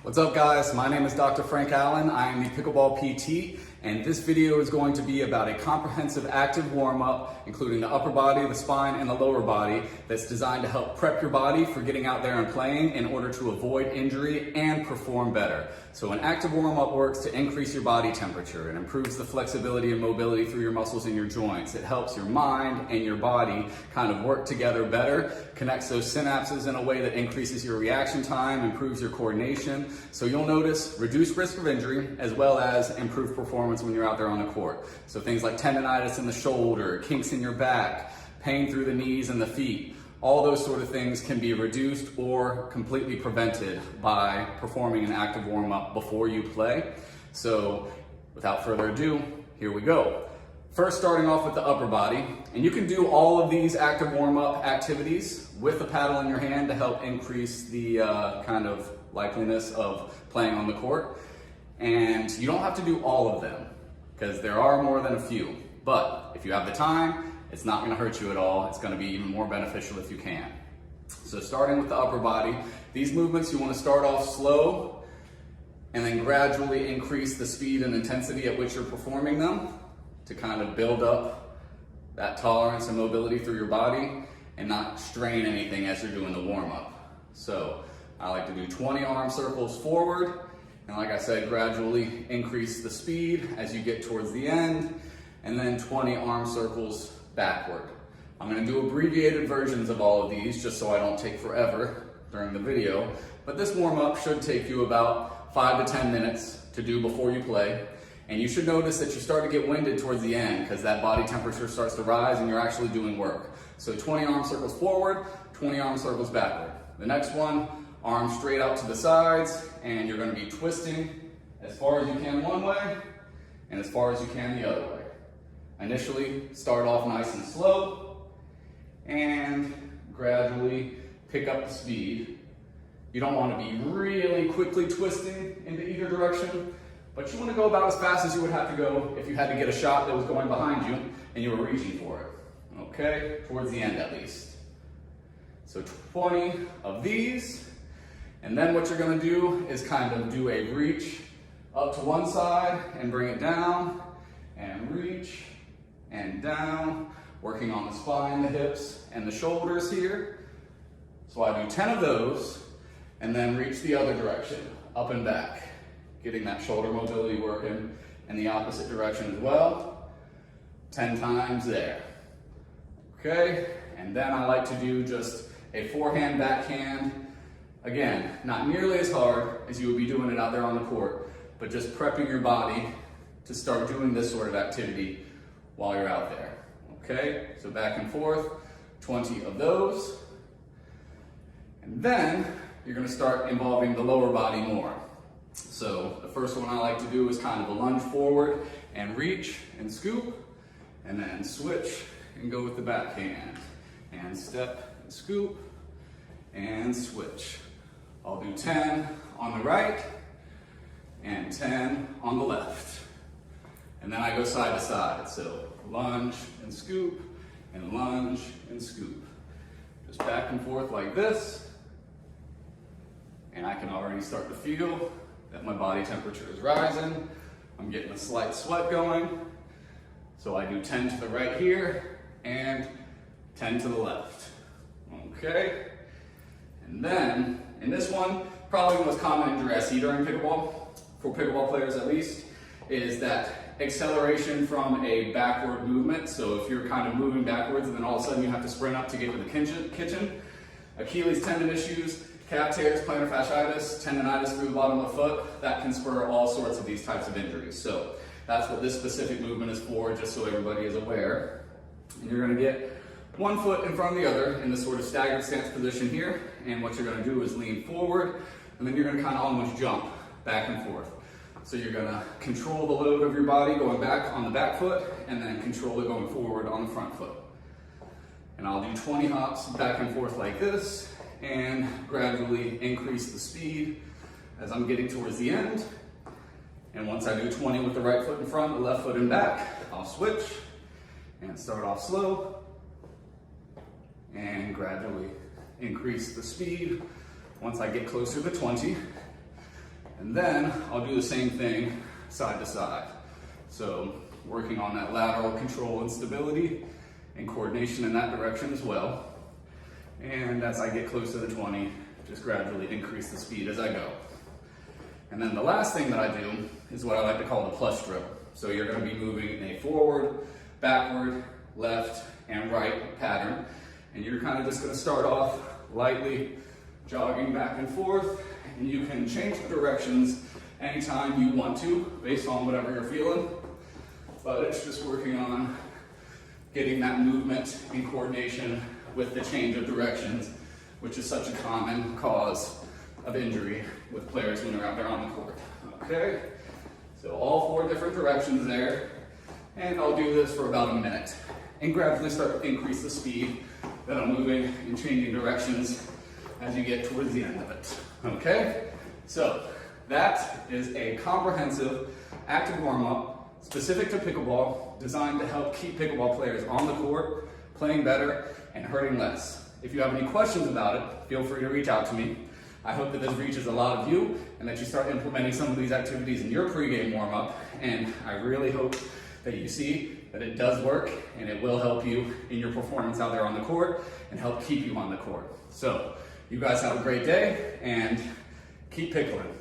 What's up guys, my name is Dr. Frank Allen. I am the Pickleball PT, and this video is going to be about a comprehensive active warm-up, including the upper body, the spine, and the lower body, that's designed to help prep your body for getting out there and playing in order to avoid injury and perform better. So an active warm-up works to increase your body temperature. It improves the flexibility and mobility through your muscles and your joints. It helps your mind and your body kind of work together better, connects those synapses in a way that increases your reaction time, improves your coordination. So you'll notice reduced risk of injury as well as improved performance when you're out there on the court. So things like tendonitis in the shoulder, kinks in your back, pain through the knees and the feet, all those sort of things can be reduced or completely prevented by performing an active warm-up before you play. So without further ado, here we go. First, starting off with the upper body, and you can do all of these active warm-up activities with the paddle in your hand to help increase the kind of likeliness of playing on the court. And you don't have to do all of them because there are more than a few. But if you have the time, it's not going to hurt you at all. It's going to be even more beneficial if you can. So starting with the upper body, these movements you want to start off slow and then gradually increase the speed and intensity at which you're performing them to kind of build up that tolerance and mobility through your body and not strain anything as you're doing the warm-up. So I like to do 20 arm circles forward, and like I said, gradually increase the speed as you get towards the end, and then 20 arm circles backward. I'm going to do abbreviated versions of all of these just so I don't take forever during the video, but this warm-up should take you about 5 to 10 minutes to do before you play. And you should notice that you start to get winded towards the end because that body temperature starts to rise and you're actually doing work. So 20 arm circles forward, 20 arm circles backward. The next one, arms straight out to the sides, and you're going to be twisting as far as you can one way and as far as you can the other way. Initially, start off nice and slow and gradually pick up the speed. You don't want to be really quickly twisting into either direction, but you want to go about as fast as you would have to go if you had to get a shot that was going behind you and you were reaching for it. Okay, towards the end at least. So 20 of these, and then what you're going to do is kind of do a reach up to one side and bring it down, and reach and down, working on the spine, the hips, and the shoulders here. So I do 10 of those, and then reach the other direction, up and back, getting that shoulder mobility working in the opposite direction as well. 10 times there. Okay, and then I like to do just a forehand, backhand. Again, not nearly as hard as you would be doing it out there on the court, but just prepping your body to start doing this sort of activity while you're out there. Okay, so back and forth, 20 of those. And then you're going to start involving the lower body more. So the first one I like to do is kind of a lunge forward and reach and scoop, and then switch and go with the backhand. And step and scoop and switch. I'll do 10 on the right and 10 on the left. And then I go side to side. So lunge and scoop and lunge and scoop. Just back and forth like this. And I can already start to feel that my body temperature is rising. I'm getting a slight sweat going. So I do 10 to the right here and 10 to the left. Okay? And then, in this one, probably the most common injury I see during pickleball, for pickleball players at least, is that acceleration from a backward movement. So if you're kind of moving backwards and then all of a sudden you have to sprint up to get to the kitchen, Achilles tendon issues, calf tears, plantar fasciitis, tendonitis through the bottom of the foot, that can spur all sorts of these types of injuries. So that's what this specific movement is for, just so everybody is aware. And you're going to get one foot in front of the other in this sort of staggered stance position here. And what you're going to do is lean forward, and then you're going to kind of almost jump back and forth. So you're going to control the load of your body going back on the back foot, and then control it going forward on the front foot. And I'll do 20 hops back and forth like this, and gradually increase the speed as I'm getting towards the end. And once I do 20 with the right foot in front, the left foot in back, I'll switch and start off slow and gradually increase the speed once I get closer to 20. And then I'll do the same thing side to side. So working on that lateral control and stability and coordination in that direction as well. And as I get close to the 20, just gradually increase the speed as I go. And then the last thing that I do is what I like to call the plus stroke. So you're going to be moving in a forward, backward, left, and right pattern. And you're kind of just going to start off lightly jogging back and forth. And you can change the directions anytime you want to, based on whatever you're feeling. But it's just working on getting that movement in coordination with the change of directions, which is such a common cause of injury with players when they're out there on the court. Okay, so all 4 different directions there, and I'll do this for about a minute and gradually start to increase the speed that I'm moving and changing directions as you get towards the end of it. Okay, so that is a comprehensive active warm-up specific to pickleball, designed to help keep pickleball players on the court, playing better and hurting less. If you have any questions about it, feel free to reach out to me. I hope that this reaches a lot of you and that you start implementing some of these activities in your pregame warm-up. And I really hope that you see that it does work and it will help you in your performance out there on the court and help keep you on the court. So you guys have a great day and keep pickling.